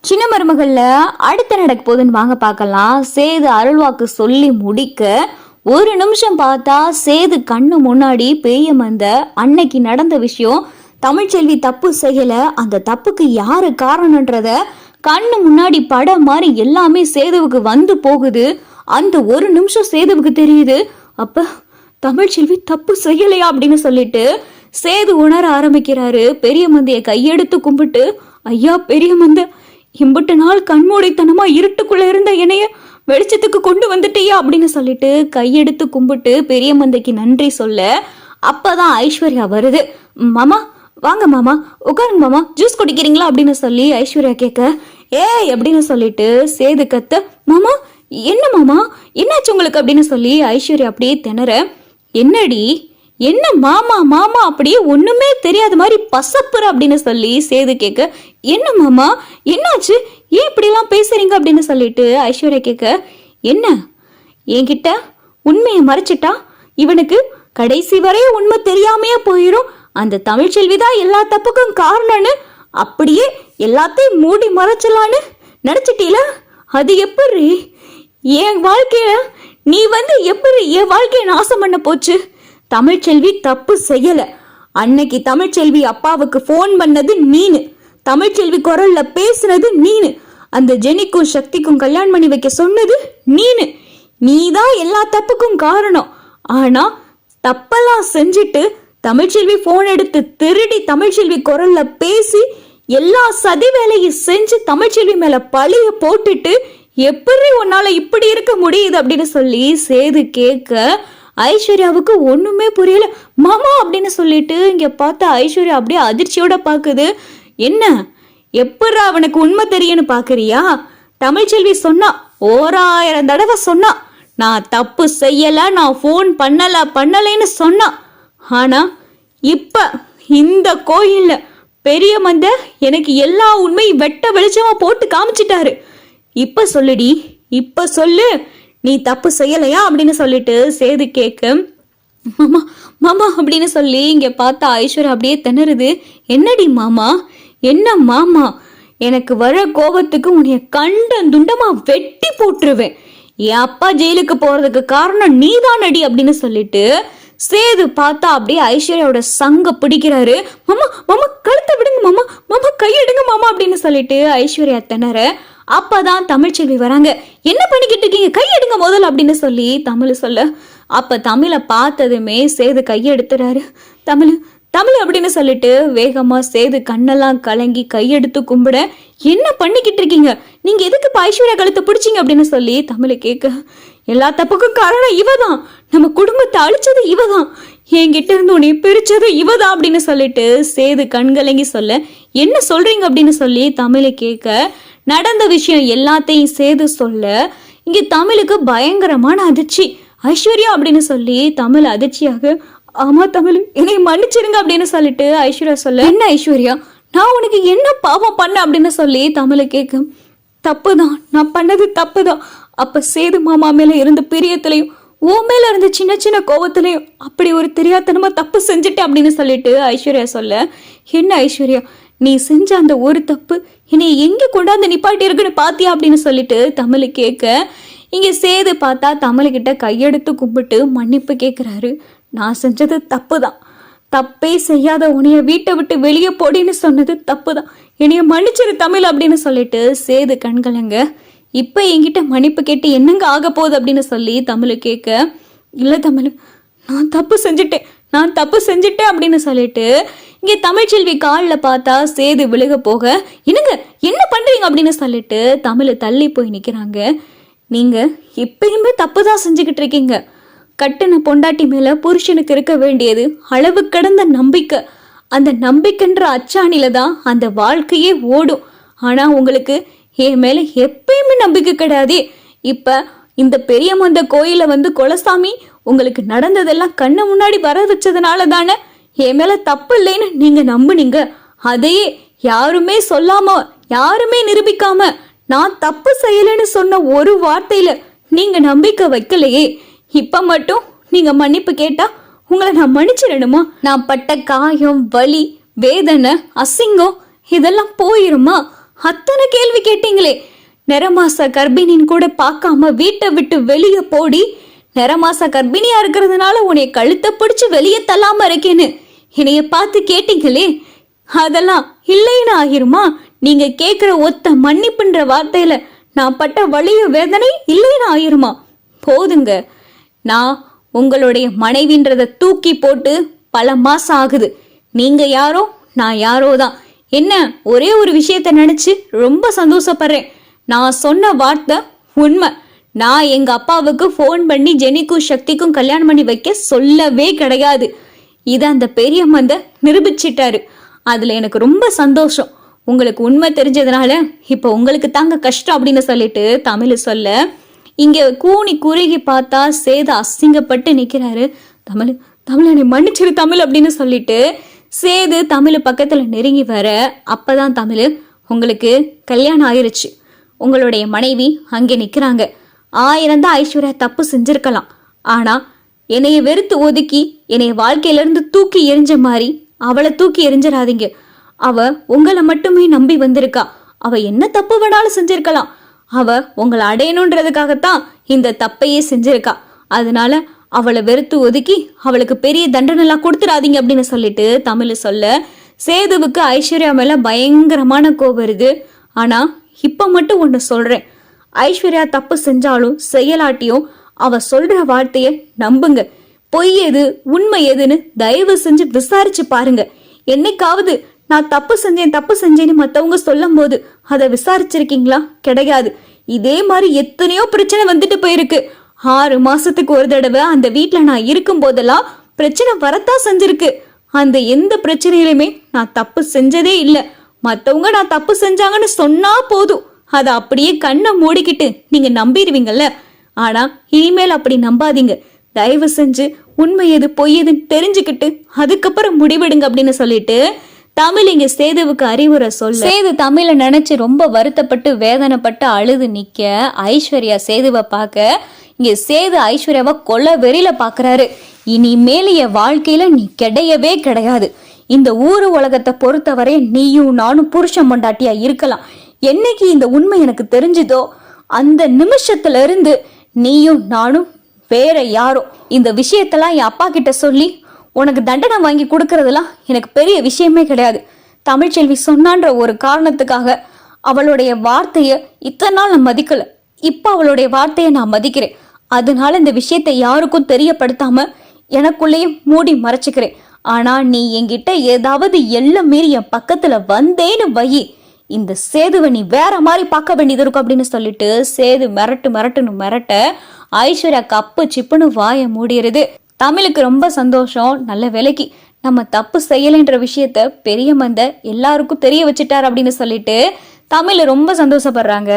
சின்ன மருமகள்ல அடுத்த நடக்க போகுதுன்னு வாங்க பார்க்கலாம். சேது அருள்வாக்கு சொல்லி முடிக்க ஒரு நிமிஷம் பார்த்தா சேது கண்ணு முன்னாடி பெரிய மந்த அன்னைக்கு நடந்த விஷயம், தமிழ்ச்செல்வி தப்பு செய்யல, அந்த தப்புக்கு யாரு காரணம்ன்றத கண்ணு முன்னாடி படம் மாதிரி எல்லாமே சேதுவுக்கு வந்து போகுது. அந்த ஒரு நிமிஷம் சேதுவுக்கு தெரியுது, அப்ப தமிழ்ச்செல்வி தப்பு செய்யலையா அப்படின்னு சொல்லிட்டு சேது உணர ஆரம்பிக்கிறாரு. பெரிய மந்தைய கையெடுத்து கும்பிட்டு, ஐயா பெரிய மந்த, இம்புட்டு நாள் கண்மூடித்தனமா இருட்டுக்குள்ள இருந்த என்னைய வெளிச்சத்துக்கு கொண்டு வந்துட்டியா அப்படின்னு சொல்லிட்டு கையெடுத்து கும்பிட்டு பெரிய மந்தைக்கு நன்றி சொல்ல, அப்பதான் ஐஸ்வர்யா வருது. மாமா வாங்க மாமா, உட்காருங்க மாமா, ஜூஸ் குடிக்கிறீங்களா அப்படின்னு சொல்லி ஐஸ்வர்யா கேட்க, ஏய் அப்படின்னு சொல்லிட்டு சேது கத்த, மாமா என்ன மாமா என்னாச்சு உங்களுக்கு அப்படின்னு சொல்லி ஐஸ்வர்யா அப்படியே திணற, என்னடி என்ன மாமா மாமா அப்படியே ஒண்ணுமே தெரியாத மாதிரி பசப்புற அப்படின்னு சொல்லி சேது கேட்க, என்ன மாமா என்னாச்சு, ஏன் இப்படிலாம் பேசுறீங்க அப்படின்னு சொல்லிட்டு ஐஸ்வர்யா கேட்க, என்ன என்கிட்ட உண்மையை மறைச்சிட்டா இவனுக்கு கடைசி வரைய உண்மை தெரியாமையே போயிரும், அந்த தமிழ்ச்செல்விதான் எல்லா தப்புக்கும் காரணம்னு அப்படியே எல்லாத்தையும் மூடி மறைச்சலான்னு நினைச்சிட்டீல, அது எப்படி என் வாழ்க்கைய நீ எப்படி என் வாழ்க்கைய நாசம் பண்ண போச்சு, தமிழ்ச்செல்வி தப்பு செய்யல, அன்னைக்கு தமிழ்ச்செல்வி அப்பாவுக்கு போன் பண்ணது நீனு, தமிழ்ச்செல்வி குரல்ல பேசுனது நீனு, அந்த ஜெனிக்கும் சக்திக்கும் கல்யாணம் பண்ணி வைக்க சொன்னது நீனு, நீதான் எல்லா தப்புக்கும் காரணம். ஆனா தப்பெல்லாம் செஞ்சுட்டு தமிழ்ச்செல்வி போன் எடுத்து திருடி தமிழ்ச்செல்வி குரல்ல பேசி எல்லா சதி வேலையும் செஞ்சு தமிழ்ச்செல்வி மேல பழிய போட்டுட்டு எப்படி உன்னால இப்படி இருக்க முடியுது அப்படின்னு சொல்லி சேது கேட்க, ஐஸ்வர்யாவுக்கு ஒண்ணுமே புரியல. மாமா அப்படின்னு சொல்லிட்டு இங்க பார்த்த ஐஸ்வர்யா அப்படியே அதிர்ச்சியோட பாக்குது. என்ன எப்படா அவனுக்கு உண்மை தெரியும்னு பாக்குறியா, தமிழ்ச்செல்வி சொன்னா 1000 தடவை சொன்னா, நான் தப்பு செய்யல, நான் போன் பண்ணலைன்னு சொன்னா, ஆனா இப்ப இந்த கோயில்ல பெரிய மந்த எனக்கு எல்லா உண்மையும் வெட்ட வெளிச்சமா போட்டு காமிச்சிட்டாரு. இப்ப சொல்லுடி, இப்ப சொல்லு, நீ தப்பு செய்யலையா அப்படின்னு சொல்லிட்டு சேது கேட்க, மாமா மாமா அப்படின்னு சொல்லி இங்க பார்த்தா ஐஸ்வர்யா அப்படியே திணறுது. என்னடி மாமா, என்ன மாமா, எனக்கு வர கோபத்துக்கு உன்னைய கண்டம் துண்டமா வெட்டி போட்டுருவேன், என் அப்பா ஜெயிலுக்கு போறதுக்கு காரணம் நீதான் அடி அப்படின்னு சொல்லிட்டு சேது பார்த்தா அப்படியே ஐஸ்வர்யாவோட சங்க பிடிக்கிறாரு. மாமா மாமா கழுத்தை விடுங்க மாமா, மாமா கையெடுங்க மாமா அப்படின்னு சொல்லிட்டு ஐஸ்வர்யா திணற, அப்பதான் தமிழ்ச்செல்வி வராங்க. என்ன பண்ணிக்கிட்டு இருக்கீங்க, கையெடுங்க முதல்ல அப்படின்னு சொல்லி தமிழ் சொல்ல, அப்ப தமிழை பார்த்ததுமே சேது கையெடுத்துறாரு. தமிழ் தமிழ் அப்படின்னு சொல்லிட்டு வேகமா சேது கண்ணெல்லாம் கலங்கி கையெடுத்து கும்பிட, என்ன பண்ணிக்கிட்டு இருக்கீங்க, நீங்க எதுக்கு இப்ப ஐஸ்வர்யா கழுத்தை பிடிச்சிங்க அப்படின்னு சொல்லி தமிழை கேட்க, எல்லா தப்புக்கும் காரணம் இவதான், நம்ம குடும்பத்தை அழிச்சது இவதான், என்கிட்ட இருந்து உன்னை பிரிச்சது இவதான் அப்படின்னு சொல்லிட்டு சேது கண்கலங்கி சொல்ல, என்ன சொல்றீங்க அப்படின்னு சொல்லி தமிழை கேட்க, நடந்த விஷயம் எல்லாத்தையும் சேது சொல்ல, இங்க தமிழுக்கு பயங்கரமான அதிர்ச்சி. ஐஸ்வர்யா அப்படின்னு சொல்லி தமிழ் அதிர்ச்சியாக, ஆமா தமிழ் என்னை மன்னிச்சிருங்க அப்படின்னு சொல்லிட்டு ஐஸ்வர்யா சொல்ல, என்ன ஐஸ்வர்யா நான் உனக்கு என்ன பாவம் பண்ண அப்படின்னு சொல்லி தமிழை கேட்க, தப்புதான், நான் பண்ணது தப்புதான், அப்ப சேது மாமா மேல இருந்த பிரியத்திலையும் ஓ மேல இருந்த சின்ன சின்ன கோபத்திலையும் அப்படி ஒரு தெரியாதனமா தப்பு செஞ்சுட்டேன் அப்படின்னு சொல்லிட்டு ஐஸ்வர்யா சொல்ல, என்ன ஐஸ்வர்யா நீ செஞ்ச அந்த ஒரு தப்பு என்னை எங்க கொண்டாந்து நிப்பாட்டி இருக்குன்னு பாத்தியா அப்படின்னு சொல்லிட்டு தமிழ் கேட்க, இங்க சேது பார்த்தா தமிழ்கிட்ட கையெடுத்து கும்பிட்டு மன்னிப்பு கேட்கிறாரு. நான் செஞ்சது தப்பு தான், தப்பே செய்யாத உன்னைய வீட்டை விட்டு வெளியே போடின்னு சொன்னது தப்பு தான், என்னைய மன்னிச்சிரு தமிழ் அப்படின்னு சொல்லிட்டு சேது கண்கலங்க, இப்ப என்கிட்ட மன்னிப்பு கேட்டு என்னங்க ஆக போகுது அப்படின்னு சொல்லி தமிழ் கேட்க, இல்ல தமிழ் நான் தப்பு செஞ்சுட்டேன் அப்படின்னு சொல்லிட்டு இங்கே தமிழ்ச்செல்வி காலில் பார்த்தா சேது விழுக போக, என்னங்க என்ன பண்றீங்க அப்படின்னு சொல்லிட்டு தமிழ் தள்ளி போய் நிற்கிறாங்க. நீங்க எப்பயுமே தப்பு தான் செஞ்சுக்கிட்டு இருக்கீங்க, கட்டுன பொண்டாட்டி மேல புருஷனுக்கு இருக்க வேண்டியது அளவு கடந்த நம்பிக்கை, அந்த நம்பிக்கைன்ற அச்சாணில தான் அந்த வாழ்க்கையே ஓடும், ஆனா உங்களுக்கு என் மேல எப்பயுமே நம்பிக்கை கிடையாது. இப்ப இந்த பெரிய மந்த கோயில கொலசாமி உங்களுக்கு நடந்ததெல்லாம் கண்ணு முன்னாடி வர வச்சதுனால தானே என் மேல தப்பு இல்லைன்னு நீங்க நம்புனீங்க, அதையே யாருமே சொல்லாம யாருமே நிரூபிக்காம நான் தப்பு செய்யலைன்னு சொன்ன ஒரு வார்த்தையில நீங்க நம்பிக்கை வைக்கலையே, இப்ப மட்டும் நீங்க மன்னிப்பு கேட்டா உங்களை நான் மன்னிச்சிடணுமா, நான் பட்ட காயம் வலி வேதனை அசிங்கம் இதெல்லாம் போயிருமா, அத்தனை கேள்வி கேட்டீங்களே, நிறமாச கர்ப்பிணின்னு கூட பார்க்காம வீட்டை விட்டு வெளியே போடி, நிறமாச கர்ப்பிணியா இருக்கிறதுனால உன்னை கழுத்தை பிடிச்சு வெளியே தள்ளாம இருக்கேன்னு என்னைய பார்த்து கேட்டீங்களே, அதெல்லாம் இல்லைன்னு ஆகிருமா? நீங்க கேட்குற ஒத்த மன்னிப்புன்ற வார்த்தையில நான் பட்ட வலிய வேதனை இல்லைன்னு ஆகிருமா? போதுங்க, நான் உங்களுடைய மனைவின்றதை தூக்கி போட்டு பல மாசம் ஆகுது. நீங்க யாரோ நான் யாரோ தான். என்ன ஒரே ஒரு விஷயத்த நினைச்சு ரொம்ப சந்தோஷப்படுறேன். நான் சொன்ன வார்த்தை உண்மை. நான் எங்க அப்பாவுக்கு ஃபோன் பண்ணி ஜெனிக்கும் சக்திக்கும் கல்யாணம் பண்ணி வைக்க சொல்லவே கிடையாது. இதை அந்த பெரிய மந்த நிரூபிச்சிட்டாரு. அதுல எனக்கு ரொம்ப சந்தோஷம். உங்களுக்கு உண்மை தெரிஞ்சதுனால இப்போ உங்களுக்கு தாங்க கஷ்டம் அப்படின்னு சொல்லிட்டு தமிழ் சொல்ல, இங்க கூனி குறுகி பார்த்தா சேது அசிங்கப்பட்டு நிக்கிறாரு. தமிழ் என்னை மன்னிச்சிரு தமிழ் அப்படின்னு சொல்லிட்டு சேது தமிழ் பக்கத்துல நெருங்கி வர, அப்பதான் தமிழ், உங்களுக்கு கல்யாணம் ஆயிருச்சு, உங்களுடைய மனைவி அங்கே நிக்கிறாங்க. 1000 தான் ஐஸ்வர்யா தப்பு செஞ்சிருக்கலாம். ஆனா என்னைய வெறுத்து ஒதுக்கி என்னைய வாழ்க்கையில இருந்து தூக்கி எரிஞ்ச மாதிரி அவளை தூக்கி எரிஞ்சிடாதீங்க. அவ உங்களை மட்டுமே நம்பி வந்திருக்கா. அவ என்ன தப்பு வேணாலும் செஞ்சிருக்கலாம். அவ உங்களை அடையணுன்றதுக்காகத்தான் இந்த தப்பையே செஞ்சிருக்கா. அதனால அவளை வெறுத்து ஒதுக்கி அவளுக்கு பெரிய தண்டனைலாம் கொடுத்துடாதீங்க அப்படின்னு சொல்லிட்டு தமிழ் சொல்ல, சேதுவுக்கு ஐஸ்வர்யா மேல பயங்கரமான கோபம் வருது. ஆனா இப்ப மட்டும் ஒண்ணு சொல்றேன், ஐஸ்வர்யா தப்பு செஞ்சாலும் செய்யலாட்டியும் அவ சொல்ற வார்த்தைய நம்புங்க. பொய் எது உண்மை எதுன்னு தயவு செஞ்சு விசாரிச்சு பாருங்க. என்னைக்காவது நான் தப்பு செஞ்சேன்னு மத்தவங்க சொல்லும் போது அதை விசாரிச்சிருக்கீங்களா? கிடையாது. இதே மாதிரி எத்தனையோ பிரச்சனை வந்துட்டு போயிருக்கு. 6 மாசத்துக்கு ஒரு தடவை அந்த வீட்டுல நான் இருக்கும் போதெல்லாம் பிரச்சனை வரத்தான் செஞ்சிருக்கு. அந்த எந்த பிரச்சனையிலுமே நான் தப்பு செஞ்சதே இல்லை. மத்தவங்க நான் தப்பு செஞ்சாங்கன்னு சொன்னா போதும், அதை அப்படியே கண்ணை மூடிக்கிட்டு நீங்க நம்பிடுவீங்கல்ல. ஆனா இனிமேல் அப்படி நம்பாதீங்க. தயவு செஞ்சு உண்மை எது பொய் எதுன்னு தெரிஞ்சுக்கிட்டு அதுக்கப்புறம் முடிவெடுங்க அப்படின்னு சொல்லிட்டு தமிழ் இங்க சேதுவுக்கு அறிவுரை சொல்ல, சேது தமிழை நினைச்சு ரொம்ப வருத்தப்பட்டு வேதனைப்பட்டு அழுது நிக்க, ஐஸ்வர்யா சேதுவை பார்க்க, இங்க சேது ஐஸ்வர்யாவை கொல்ல வெறியில பாக்குறாரு. இனிமேல் என் வாழ்க்கையில நீ கிடையவே கிடையாது. இந்த ஊரு உலகத்தை பொறுத்தவரை நீயும் நானும் புருஷன் பொண்டாட்டியா இருக்கலாம். என்னைக்கு இந்த உண்மை எனக்கு தெரிஞ்சுதோ அந்த நிமிஷத்துல இருந்து நீயும் நானும் வேற யாரும். இந்த விஷயத்தெல்லாம் என் அப்பா கிட்ட சொல்லி உனக்கு தண்டனை வாங்கி கொடுக்கறதுலாம் எனக்கு பெரிய விஷயமே கிடையாது. தமிழ்ச்செல்வி சொன்னான்ற ஒரு காரணத்துக்காக அவளுடைய வார்த்தைய இத்தனை நாள் நான் மதிக்கல. இப்ப அவளுடைய வார்த்தையை நான் மதிக்கிறேன். அதனால இந்த விஷயத்தை யாருக்கும் தெரியப்படுத்தாம எனக்குள்ளேயே மூடி மறைச்சுக்கிறேன். ஆனா நீ என்கிட்ட ஏதாவது எல்லாம் மீறி என் பக்கத்துல வந்தேன்னு வை, இந்த சேதுவை நீ வேற மாதிரி பார்க்க வேண்டியது இருக்கும் அப்படின்னு சொல்லிட்டு சேது மிரட்டுன்னு மிரட்ட, ஐஸ்வர்யா கப்பு சிப்புன்னு வாய மூடிடுது. தமிழுக்கு ரொம்ப சந்தோஷம். நல்ல வேலைக்கு நம்ம தப்பு செய்யலைன்ற விஷயத்த பெரிய மந்த எல்லாருக்கும் தெரிய வச்சுட்டார் அப்படின்னு சொல்லிட்டு தமிழ் ரொம்ப சந்தோஷப்படுறாங்க.